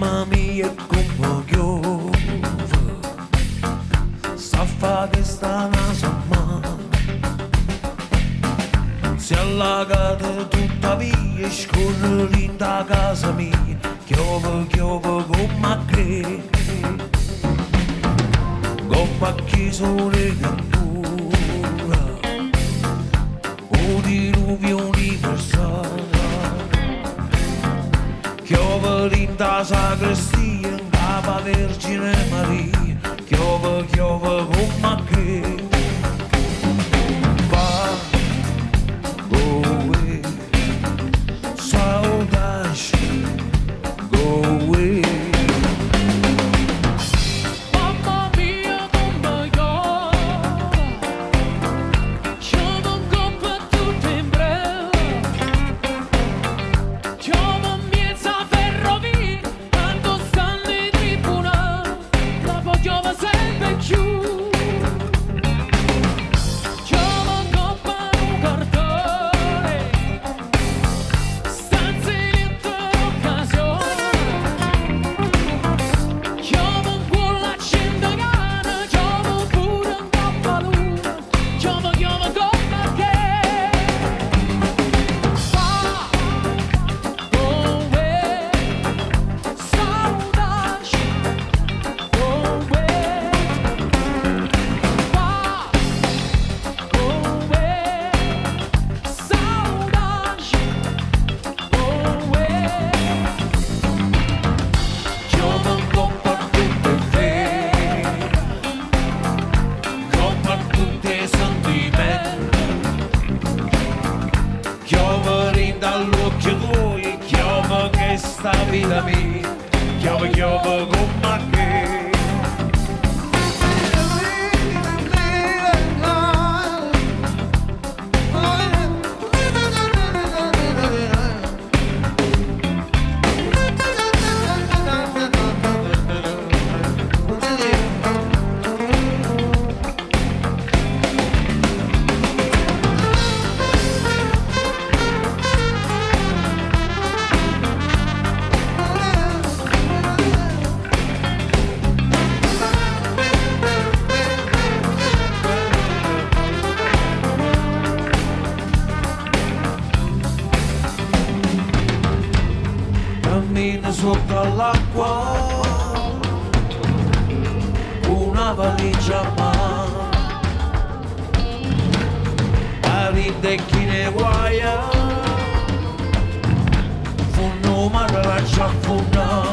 mamma mia come piove, sta a fa che sta naso male, si è allagata tutta via, scorre lì da casa mia, piove, piove come a che, come chi sole cattura, un diluvio universale. Chiove linda sacrestia in capa Vergine Maria, chiove, chiove come a che va, go away, saudade, go away. Mamma mia, come piove, piove un coppa tutto in breve, piove in mezzo a ferrovie, quando stanno i tribunali, la poi piove sempre più. Piove un coppa un cartone, stanze in occasione, piove un culo a 100 cane, piove pure un coppa luna, piove, piove come che fa, come saudade, come fa, come saudade, come Chiove un po' per tutte vere, come per tutti i sentimenti, chiove rinda all'occhio tuoi, chiove che sta vita mia, chiove, chiove come a che. Cammino sotto l'acqua, una valigia a mano, paride chi ne guaia, funno ma la lascia affondare.